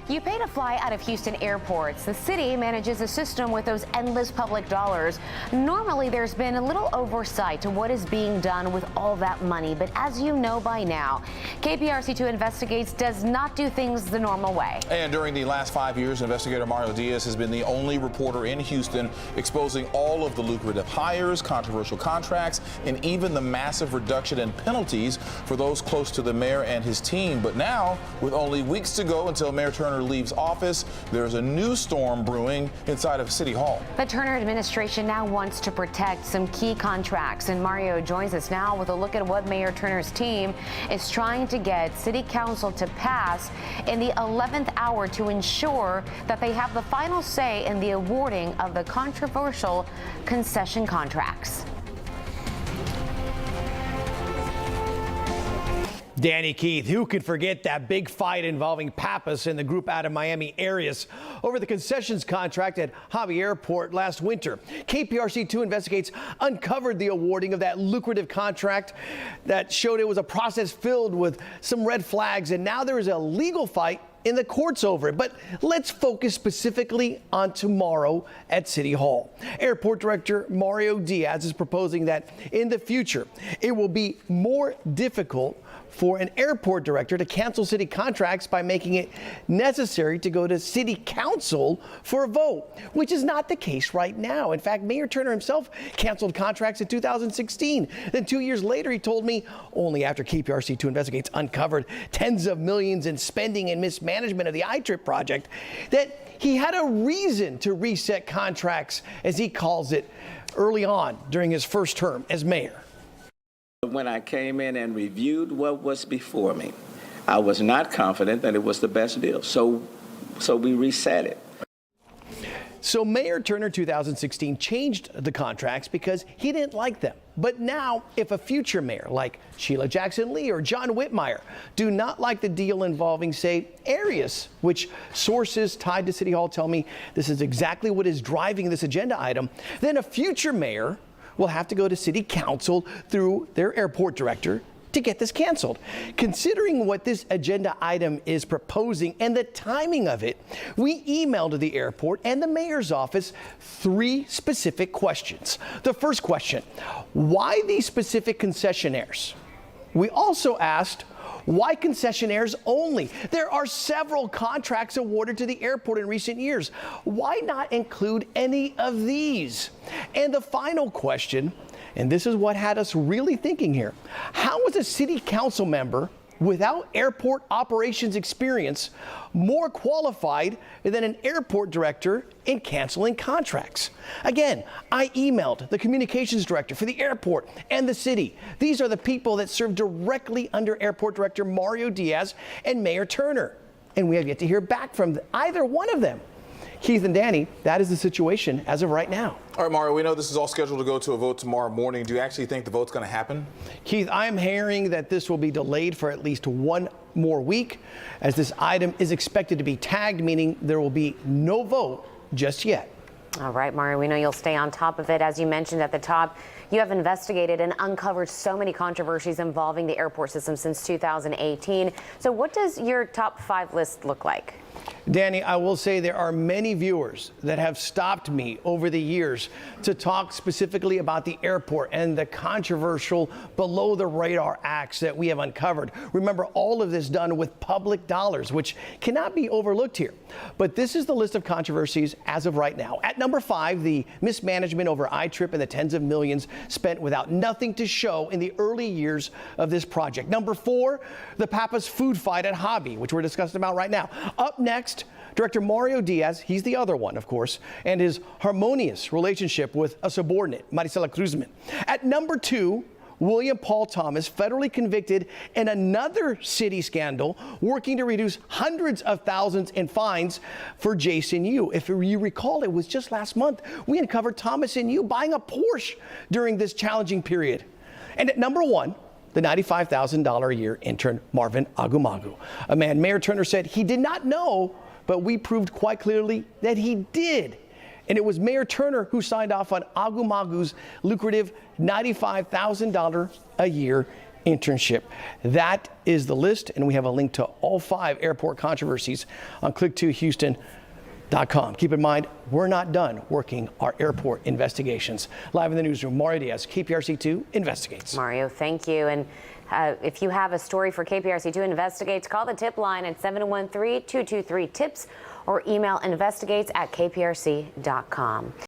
You pay to fly out of Houston airports. The city manages a system with those endless public dollars. Normally, there's been a little oversight to what is being done with all that money. But as you know by now, KPRC2 Investigates does not do things the normal way. And during the last 5 years, investigator Mario Diaz has been the only reporter in Houston exposing all of the lucrative hires, controversial contracts, and even the massive reduction in penalties for those close to the mayor and his team. But now, with only weeks to go until Mayor Turner leaves office, there's a new storm brewing inside of City Hall. The Turner administration now wants to protect some key contracts, and Mario joins us now with a look at what Mayor Turner's team is trying to get City Council to pass in the 11th hour to ensure that they have the final say in the awarding of the controversial concession contracts. Danny, Keith, who could forget that big fight involving Pappas and the group out of Miami Arias over the concessions contract at Hobby Airport last winter? KPRC2 Investigates uncovered the awarding of that lucrative contract that showed it was a process filled with some red flags, and now there is a legal fight in the courts over it. But let's focus specifically on tomorrow at City Hall. Airport Director Mario Diaz is proposing that in the future, it will be more difficult for an airport director to cancel city contracts by making it necessary to go to City Council for a vote, which is not the case right now. In fact, Mayor Turner himself canceled contracts in 2016. Then 2 years later, he told me, only after KPRC2 Investigates uncovered tens of millions in spending and mismanagement of the I-Trip project, that he had a reason to reset contracts, as he calls it, early on during his first term as mayor. When I came in and reviewed what was before me, I was not confident that it was the best deal. So we reset it. So Mayor Turner 2016 changed the contracts because he didn't like them. But now, if a future mayor like Sheila Jackson Lee or John Whitmire do not like the deal involving, say, Arias, which sources tied to City Hall tell me this is exactly what is driving this agenda item, then a future mayor will have to go to City Council through their airport director to get this canceled. Considering what this agenda item is proposing and the timing of it, we emailed the airport and the mayor's office 3 specific questions. The first question, why these specific concessionaires? We also asked, why concessionaires only? There are several contracts awarded to the airport in recent years. Why not include any of these? And the final question, and this is what had us really thinking here, how is a city council member without airport operations experience more qualified than an airport director in canceling contracts? Again, I emailed the communications director for the airport and the city. These are the people that serve directly under Airport Director Mario Diaz and Mayor Turner. And we have yet to hear back from either one of them. Keith and Danny, that is the situation as of right now. All right, Mario, we know this is all scheduled to go to a vote tomorrow morning. Do you actually think the vote's going to happen? Keith, I'm hearing that this will be delayed for at least 1 more week, as this item is expected to be tagged, meaning there will be no vote just yet. All right, Mario, we know you'll stay on top of it. As you mentioned at the top, you have investigated and uncovered so many controversies involving the airport system since 2018. So what does your top 5 list look like? Danny, I will say there are many viewers that have stopped me over the years to talk specifically about the airport and the controversial below the radar acts that we have uncovered. Remember, all of this done with public dollars, which cannot be overlooked here. But this is the list of controversies as of right now. At number 5, the mismanagement over I-Trip and the tens of millions spent without nothing to show in the early years of this project. Number 4, the Pappas food fight at Hobby, which we're discussing about right now. Up next, Director Mario Diaz, he's the other one, of course, and his harmonious relationship with a subordinate, Marisela Cruzman. At number 2, William Paul Thomas, federally convicted in another city scandal, working to reduce hundreds of thousands in fines for Jason Yu. If you recall, it was just last month we uncovered Thomas and Yu buying a Porsche during this challenging period. And at number 1, the $95,000 a year intern Marvin Agumagu, a man Mayor Turner said he did not know, but we proved quite clearly that he did. And it was Mayor Turner who signed off on Agumagu's lucrative $95,000 a year internship. That is the list, and we have a link to all 5 airport controversies on click2houston.com. Keep in mind, we're not done working our airport investigations. Live in the newsroom, Mario Diaz, KPRC2 Investigates. Mario, thank you. And if you have a story for KPRC2 Investigates, call the tip line at 713-223-TIPS or email investigates@kprc.com.